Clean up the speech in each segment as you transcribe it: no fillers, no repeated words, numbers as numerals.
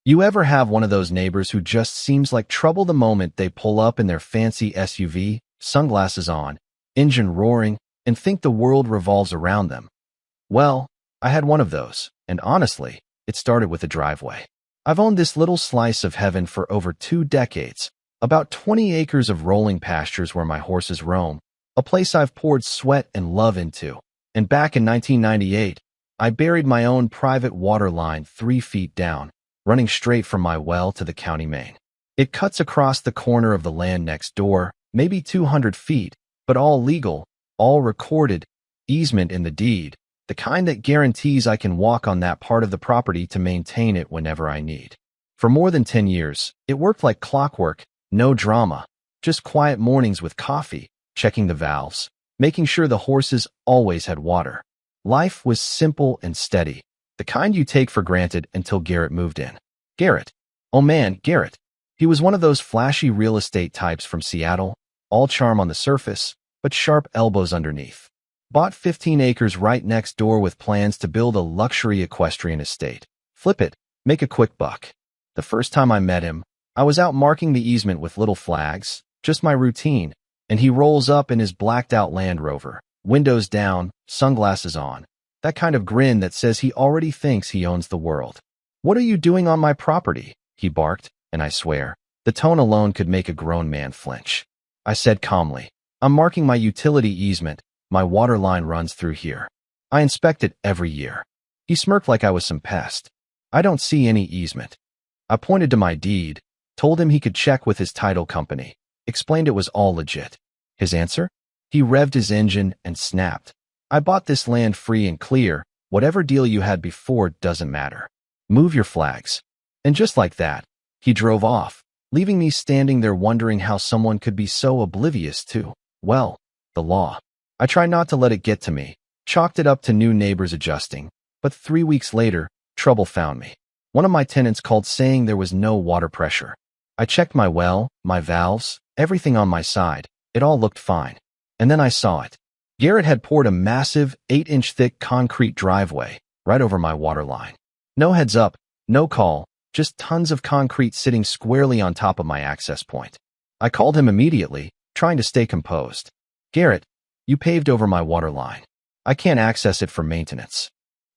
You ever have one of those neighbors who just seems like trouble the moment they pull up in their fancy SUV, sunglasses on, engine roaring, and think the world revolves around them? Well, I had one of those, and honestly, it started with a driveway. I've owned this little slice of heaven for over 2 decades, about 20 acres of rolling pastures where my horses roam, a place I've poured sweat and love into. And back in 1998, I buried my own private water line 3 feet down, running straight from my well to the county main. It cuts across the corner of the land next door, maybe 200 feet, but all legal, all recorded, easement in the deed, the kind that guarantees I can walk on that part of the property to maintain it whenever I need. For more than 10 years, it worked like clockwork, no drama, just quiet mornings with coffee, checking the valves, making sure the horses always had water. Life was simple and steady, the kind you take for granted until Garrett moved in. Garrett. Oh man, Garrett. He was one of those flashy real estate types from Seattle, all charm on the surface, but sharp elbows underneath. Bought 15 acres right next door with plans to build a luxury equestrian estate. Flip it, make a quick buck. The first time I met him, I was out marking the easement with little flags, just my routine, and he rolls up in his blacked-out Land Rover, windows down, sunglasses on, that kind of grin that says he already thinks he owns the world. "What are you doing on my property?" he barked, and I swear, the tone alone could make a grown man flinch. I said calmly, "I'm marking my utility easement. My water line runs through here. I inspect it every year." He smirked like I was some pest. "I don't see any easement." I pointed to my deed, told him he could check with his title company, explained it was all legit. His answer? He revved his engine and snapped. "I bought this land free and clear. Whatever deal you had before doesn't matter. Move your flags." And just like that, he drove off, leaving me standing there wondering how someone could be so oblivious to, well, the law. I tried not to let it get to me, chalked it up to new neighbors adjusting, but 3 weeks later, trouble found me. One of my tenants called saying there was no water pressure. I checked my well, my valves, everything on my side. It all looked fine. And then I saw it. Garrett had poured a massive 8-inch thick concrete driveway right over my water line. No heads up, no call, just tons of concrete sitting squarely on top of my access point. I called him immediately, trying to stay composed. "Garrett, you paved over my water line. I can't access it for maintenance."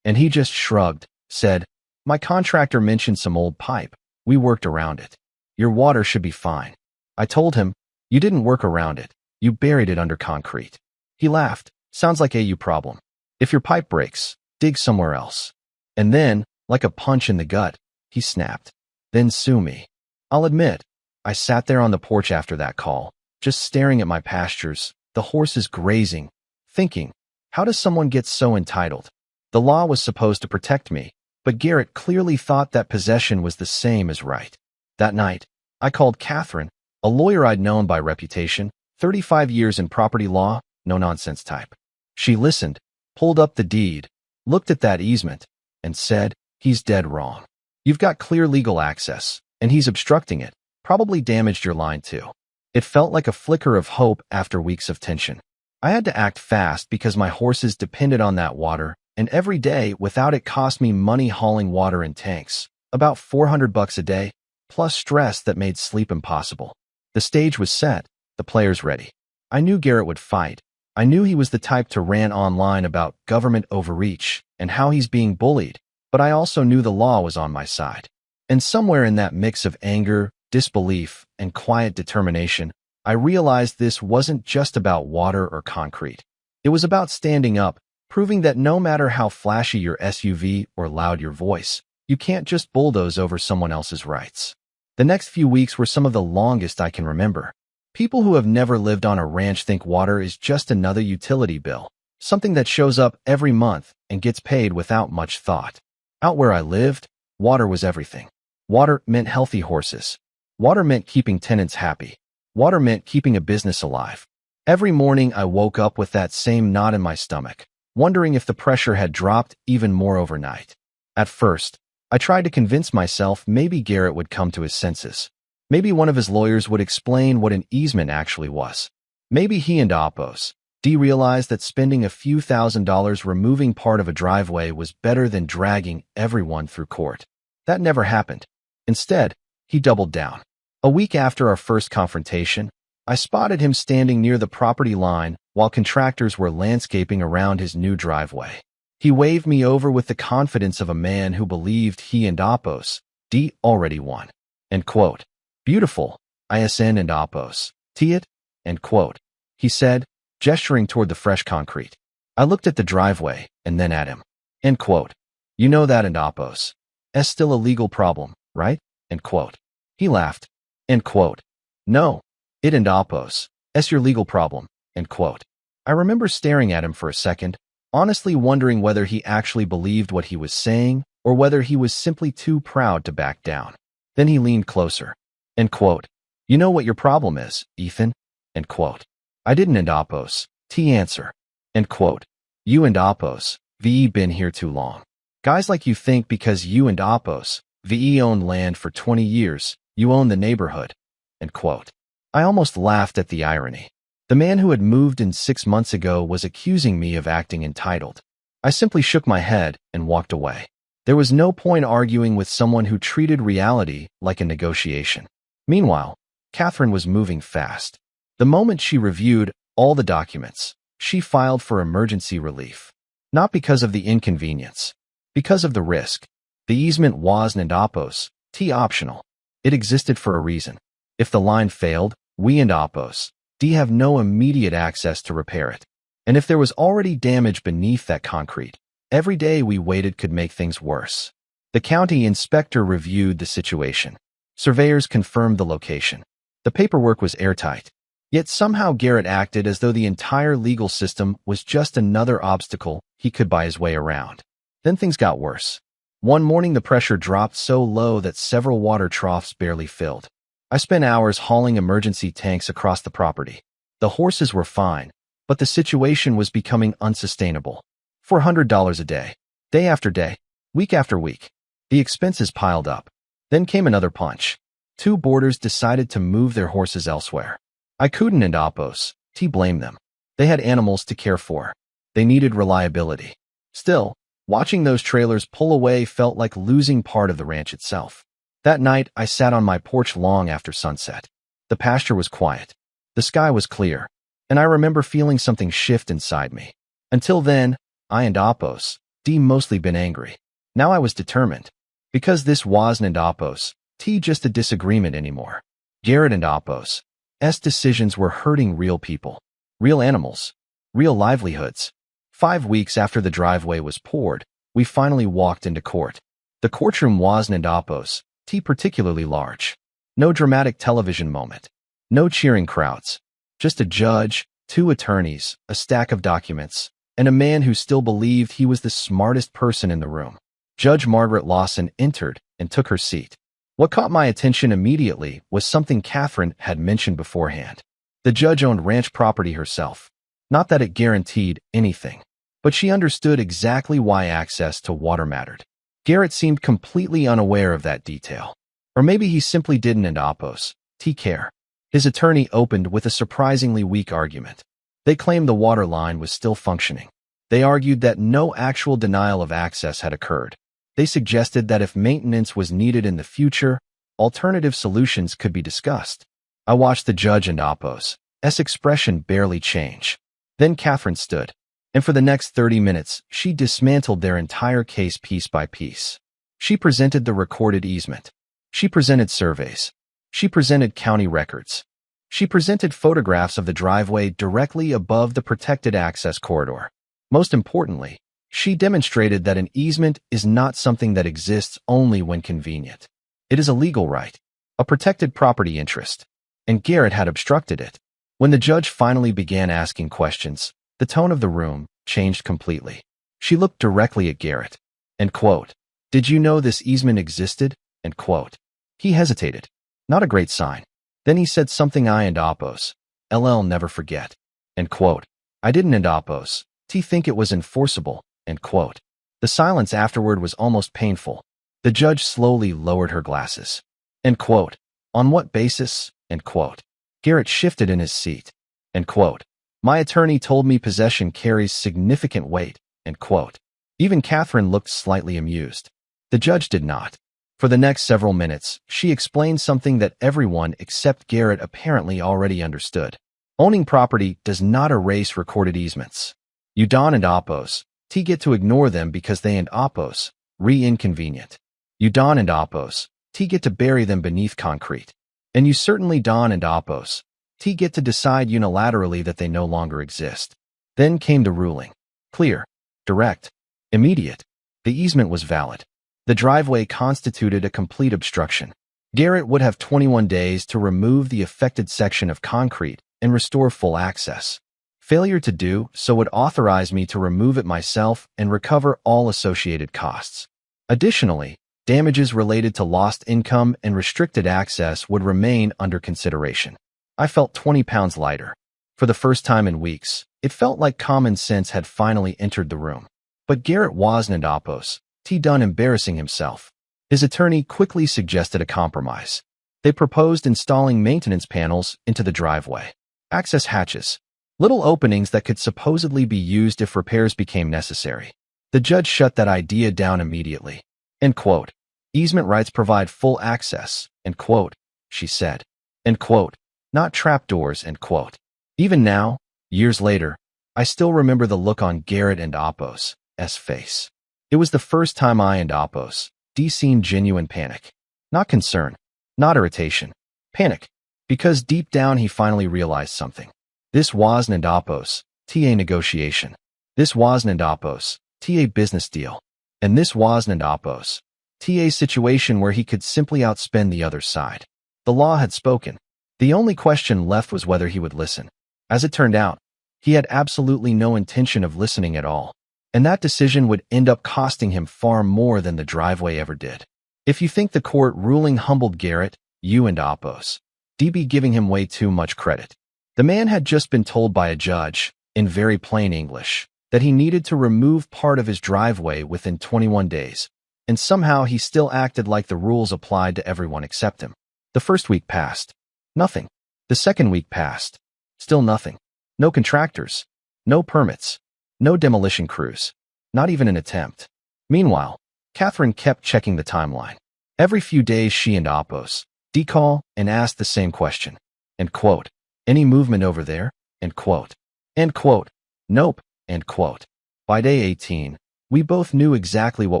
And he just shrugged, said, "My contractor mentioned some old pipe. We worked around it. Your water should be fine." I told him, "You didn't work around it. You buried it under concrete." He laughed. "Sounds like a you problem. If your pipe breaks, dig somewhere else." And then, like a punch in the gut, he snapped. "Then sue me." I'll admit, I sat there on the porch after that call, just staring at my pastures, the horses grazing, thinking, how does someone get so entitled? The law was supposed to protect me, but Garrett clearly thought that possession was the same as right. That night, I called Catherine, a lawyer I'd known by reputation, 35 years in property law, no-nonsense type. She listened, pulled up the deed, looked at that easement, and said, "He's dead wrong. You've got clear legal access, and he's obstructing it, probably damaged your line too." It felt like a flicker of hope after weeks of tension. I had to act fast because my horses depended on that water, and every day without it cost me money hauling water in tanks, about $400 a day, plus stress that made sleep impossible. The stage was set, the players ready. I knew Garrett would fight. I knew he was the type to rant online about government overreach and how he's being bullied, but I also knew the law was on my side. And somewhere in that mix of anger, disbelief, and quiet determination, I realized this wasn't just about water or concrete. It was about standing up, proving that no matter how flashy your SUV or loud your voice, you can't just bulldoze over someone else's rights. The next few weeks were some of the longest I can remember. People who have never lived on a ranch think water is just another utility bill, something that shows up every month and gets paid without much thought. Out where I lived, water was everything. Water meant healthy horses. Water meant keeping tenants happy. Water meant keeping a business alive. Every morning I woke up with that same knot in my stomach, wondering if the pressure had dropped even more overnight. At first, I tried to convince myself maybe Garrett would come to his senses. Maybe one of his lawyers would explain what an easement actually was. Maybe he and Oppos realized that spending a few $1,000s removing part of a driveway was better than dragging everyone through court. That never happened. Instead, he doubled down. A week after our first confrontation, I spotted him standing near the property line while contractors were landscaping around his new driveway. He waved me over with the confidence of a man who believed he and Opos D already won. End quote. Beautiful, ISN and Opos. T it? End quote. He said, gesturing toward the fresh concrete. I looked at the driveway and then at him. End quote. You know that and Opos. S still a legal problem, right? End quote. He laughed. End quote. No, it and Opos. S your legal problem. End quote. I remember staring at him for a second, honestly wondering whether he actually believed what he was saying or whether he was simply too proud to back down. Then he leaned closer. End quote. You know what your problem is, Ethan? End quote. I didn't and Opos. T answer. End quote. You and Opos. VE been here too long. Guys like you think because you and Opos, VE owned land for 20 years, you own the neighborhood. End quote. I almost laughed at the irony. The man who had moved in 6 months ago was accusing me of acting entitled. I simply shook my head and walked away. There was no point arguing with someone who treated reality like a negotiation. Meanwhile, Catherine was moving fast. The moment she reviewed all the documents, she filed for emergency relief. Not because of the inconvenience, because of the risk. The easement was and Opos, T optional. It existed for a reason. If the line failed, we and Opos, D have no immediate access to repair it. And if there was already damage beneath that concrete, every day we waited could make things worse. The county inspector reviewed the situation. Surveyors confirmed the location. The paperwork was airtight. Yet somehow Garrett acted as though the entire legal system was just another obstacle he could buy his way around. Then things got worse. One morning the pressure dropped so low that several water troughs barely filled. I spent hours hauling emergency tanks across the property. The horses were fine, but the situation was becoming unsustainable. $400 a day, day after day, week after week. The expenses piled up. Then came another punch. 2 boarders decided to move their horses elsewhere. I couldn't and Opos, T blame them. They had animals to care for. They needed reliability. Still, watching those trailers pull away felt like losing part of the ranch itself. That night, I sat on my porch long after sunset. The pasture was quiet. The sky was clear. And I remember feeling something shift inside me. Until then, I and Opos, D mostly been angry. Now I was determined. Because this wasn't Opos, T just a disagreement anymore. Garrett and Opos, S decisions were hurting real people, real animals, real livelihoods. 5 weeks after the driveway was poured, we finally walked into court. The courtroom wasn't Opos, T particularly large. No dramatic television moment. No cheering crowds. Just a judge, 2 attorneys, a stack of documents, and a man who still believed he was the smartest person in the room. Judge Margaret Lawson entered and took her seat. What caught my attention immediately was something Catherine had mentioned beforehand. The judge owned ranch property herself. Not that it guaranteed anything, but she understood exactly why access to water mattered. Garrett seemed completely unaware of that detail. Or maybe he simply didn't and Opos, T care. His attorney opened with a surprisingly weak argument. They claimed the water line was still functioning. They argued that no actual denial of access had occurred. They suggested that if maintenance was needed in the future, alternative solutions could be discussed. I watched the judge and Opos, S expression barely change. Then Catherine stood, and for the next 30 minutes, she dismantled their entire case piece by piece. She presented the recorded easement. She presented surveys. She presented county records. She presented photographs of the driveway directly above the protected access corridor. Most importantly, she demonstrated that an easement is not something that exists only when convenient. It is a legal right, a protected property interest, and Garrett had obstructed it. When the judge finally began asking questions, the tone of the room changed completely. She looked directly at Garrett. End quote. Did you know this easement existed? End quote. He hesitated. Not a great sign. Then he said something I and Opos, LL never forget. End quote. I didn't and Opos, T think it was enforceable. End quote. The silence afterward was almost painful. The judge slowly lowered her glasses. End quote. On what basis? End quote. Garrett shifted in his seat. End quote. My attorney told me possession carries significant weight. End quote. Even Catherine looked slightly amused. The judge did not. For the next several minutes, she explained something that everyone except Garrett apparently already understood. Owning property does not erase recorded easements. You don and oppose. T get to ignore them because they and oppose. Inconvenient. You don and oppose. T get to bury them beneath concrete. And you certainly don and oppose. T get to decide unilaterally that they no longer exist. Then came the ruling. Clear. Direct. Immediate. The easement was valid. The driveway constituted a complete obstruction. Garrett would have 21 days to remove the affected section of concrete and restore full access. Failure to do so would authorize me to remove it myself and recover all associated costs. Additionally, damages related to lost income and restricted access would remain under consideration. I felt 20 pounds lighter. For the first time in weeks, it felt like common sense had finally entered the room. But Garrett wasn't oppose. T done embarrassing himself. His attorney quickly suggested a compromise. They proposed installing maintenance panels into the driveway. Access hatches. Little openings that could supposedly be used if repairs became necessary. The judge shut that idea down immediately. End quote. Easement rights provide full access. End quote, she said. End quote. Not trapdoors. End quote. Even now, years later, I still remember the look on Garrett and Oppo's face. It was the first time I and Oppo's seen genuine panic. Not concern. Not irritation. Panic. Because deep down he finally realized something. This wasn't Oppo's TA negotiation. This wasn't Oppo's TA business deal. And this wasn't Oppo's TA situation where he could simply outspend the other side. The law had spoken. The only question left was whether he would listen. As it turned out, he had absolutely no intention of listening at all. And that decision would end up costing him far more than the driveway ever did. If you think the court ruling humbled Garrett, you and Oppo's be giving him way too much credit. The man had just been told by a judge, in very plain English, that he needed to remove part of his driveway within 21 days, and somehow he still acted like the rules applied to everyone except him. The first week passed. Nothing. The second week passed. Still nothing. No contractors. No permits. No demolition crews. Not even an attempt. Meanwhile, Catherine kept checking the timeline. Every few days she and Oppo's call and asked the same question. End quote. Any movement over there? End quote. End quote. Nope. End quote. By day 18, we both knew exactly what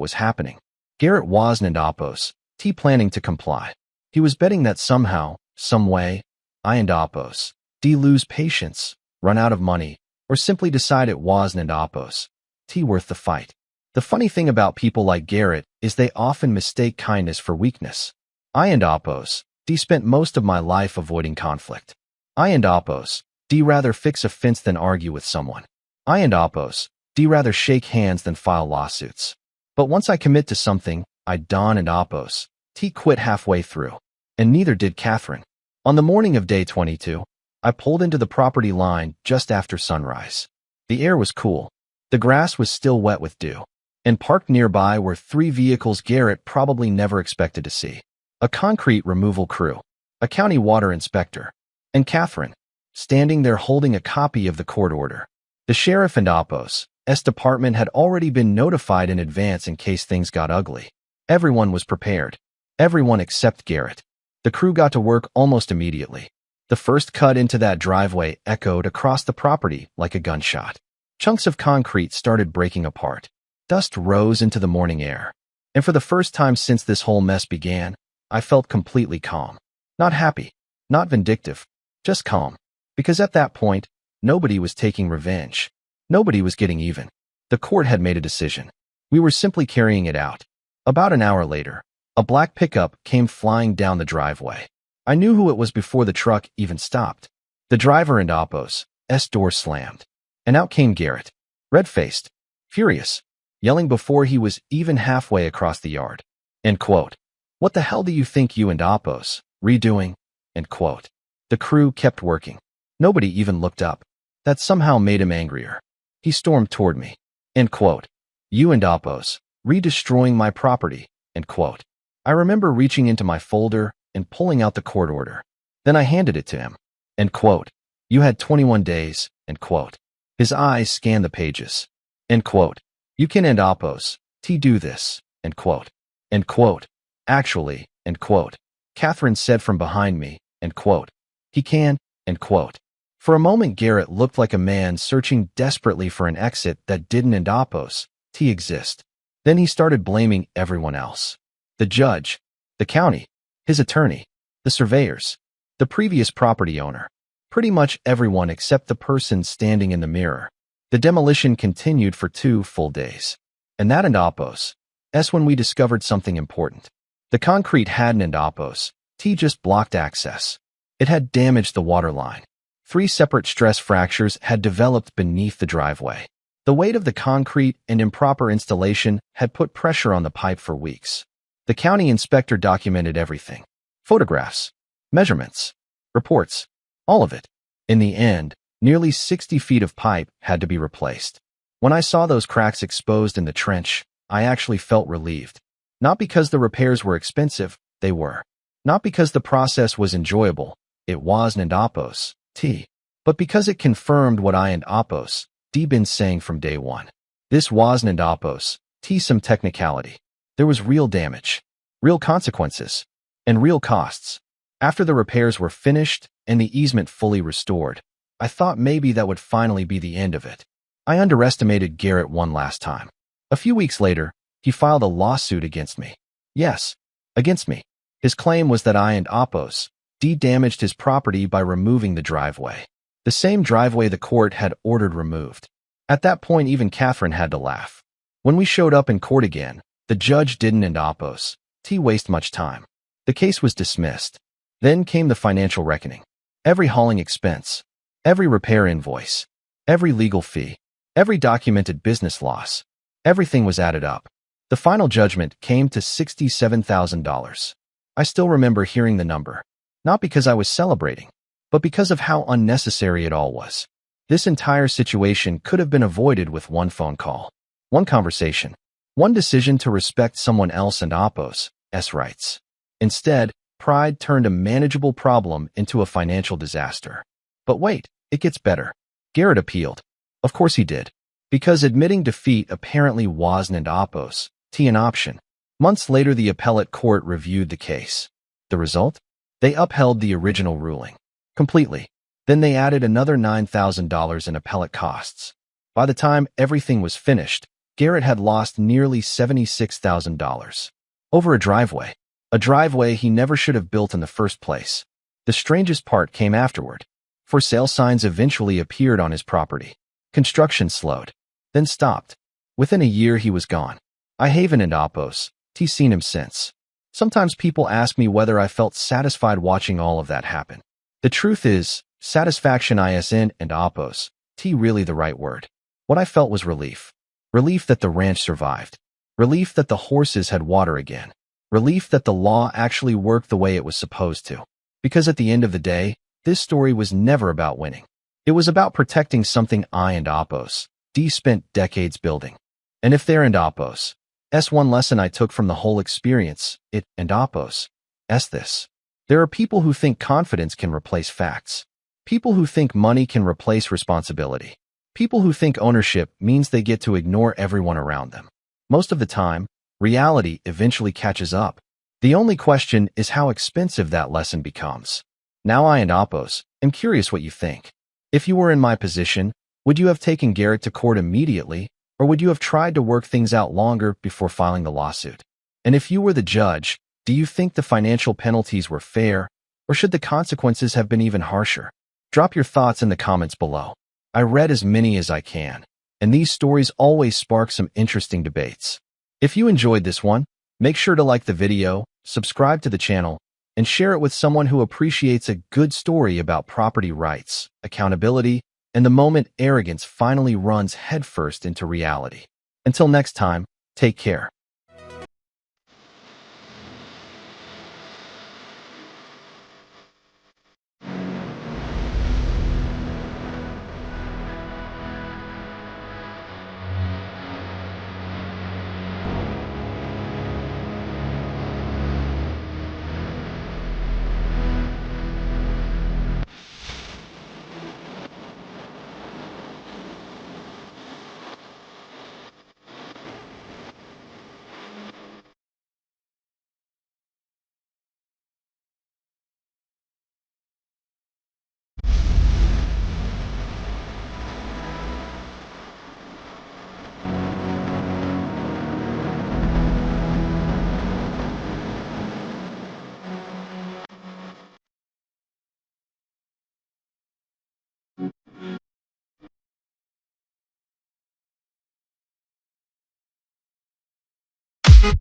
was happening. Garrett wasn't Oppo's planning to comply. He was betting that somehow, some way, I and Oppo's lose patience, run out of money, or simply decide it wasn't Oppo's worth the fight. The funny thing about people like Garrett is they often mistake kindness for weakness. I and Oppo's spent most of my life avoiding conflict. I and Oppo's rather fix a fence than argue with someone. I and Oppo's rather shake hands than file lawsuits. But once I commit to something, I don and Oppo's quit halfway through. And neither did Catherine. On the morning of day 22, I pulled into the property line just after sunrise. The air was cool. The grass was still wet with dew. And parked nearby were 3 vehicles Garrett probably never expected to see. A concrete removal crew, a county water inspector, and Catherine, standing there holding a copy of the court order. The sheriff and Oppo's department had already been notified in advance in case things got ugly. Everyone was prepared. Everyone except Garrett. The crew got to work almost immediately. The first cut into that driveway echoed across the property like a gunshot. Chunks of concrete started breaking apart. Dust rose into the morning air. And for the first time since this whole mess began, I felt completely calm. Not happy, not vindictive, just calm. Because at that point, nobody was taking revenge. Nobody was getting even. The court had made a decision. We were simply carrying it out. About an hour later, a black pickup came flying down the driveway. I knew who it was before the truck even stopped. The driver and Oppo's door slammed. And out came Garrett, red-faced, furious, yelling before he was even halfway across the yard. End quote. What the hell do you think you and Oppo's redoing? End quote. The crew kept working. Nobody even looked up. That somehow made him angrier. He stormed toward me. End quote. You and Oppo's redestroying my property. End quote. I remember reaching into my folder and pulling out the court order. Then I handed it to him. End quote. You had 21 days. End quote. His eyes scanned the pages. End quote. You can and Oppo's do this. End quote. End quote. Actually, end quote. Catherine said from behind me, end quote. He can, end quote. For a moment, Garrett looked like a man searching desperately for an exit that didn't exist. Then he started blaming everyone else. The judge, the county, his attorney, the surveyors, the previous property owner. Pretty much everyone except the person standing in the mirror. The demolition continued for 2 full days. And that when we discovered something important. The concrete hadn't just blocked access. It had damaged the water line. 3 separate stress fractures had developed beneath the driveway. The weight of the concrete and improper installation had put pressure on the pipe for weeks. The county inspector documented everything. Photographs, measurements, reports, all of it. In the end, nearly 60 feet of pipe had to be replaced. When I saw those cracks exposed in the trench, I actually felt relieved. Not because the repairs were expensive, they were. Not because the process was enjoyable, it wasn't but because it confirmed what I and been saying from day one. This wasn't some technicality. There was real damage, real consequences, and real costs. After the repairs were finished and the easement fully restored, I thought maybe that would finally be the end of it. I underestimated Garrett one last time. A few weeks later, he filed a lawsuit against me. Yes, against me. His claim was that I and damaged his property by removing the driveway. The same driveway the court had ordered removed. At that point, even Catherine had to laugh. When we showed up in court again, the judge didn't waste much time. The case was dismissed. Then came the financial reckoning. Every hauling expense, every repair invoice, every legal fee, every documented business loss, everything was added up. The final judgment came to $67,000. I still remember hearing the number, not because I was celebrating, but because of how unnecessary it all was. This entire situation could have been avoided with one phone call, one conversation, one decision to respect someone else and rights. Instead, pride turned a manageable problem into a financial disaster. But wait, it gets better. Garrett appealed. Of course he did. Because admitting defeat apparently wasn't an option. Months later, the appellate court reviewed the case. The result? They upheld the original ruling. Completely. Then they added another $9,000 in appellate costs. By the time everything was finished, Garrett had lost nearly $76,000. Over a driveway he never should have built in the first place. The strangest part came afterward. For sale signs eventually appeared on his property. Construction slowed, then stopped. Within a year he was gone. I haven't seen him since. Sometimes people ask me whether I felt satisfied watching all of that happen. The truth is, satisfaction isn't really the right word. What I felt was relief. Relief that the ranch survived. Relief that the horses had water again. Relief that the law actually worked the way it was supposed to. Because at the end of the day, this story was never about winning. It was about protecting something I and spent decades building. And if there and one lesson I took from the whole experience, this. There are people who think confidence can replace facts. People who think money can replace responsibility. People who think ownership means they get to ignore everyone around them. Most of the time, reality eventually catches up. The only question is how expensive that lesson becomes. Now I and am curious what you think. If you were in my position, would you have taken Garrett to court immediately, or would you have tried to work things out longer before filing the lawsuit? And if you were the judge, do you think the financial penalties were fair, or should the consequences have been even harsher? Drop your thoughts in the comments below. I read as many as I can, and these stories always spark some interesting debates. If you enjoyed this one, make sure to like the video, subscribe to the channel, and share it with someone who appreciates a good story about property rights, accountability, and the moment arrogance finally runs headfirst into reality. Until next time, take care.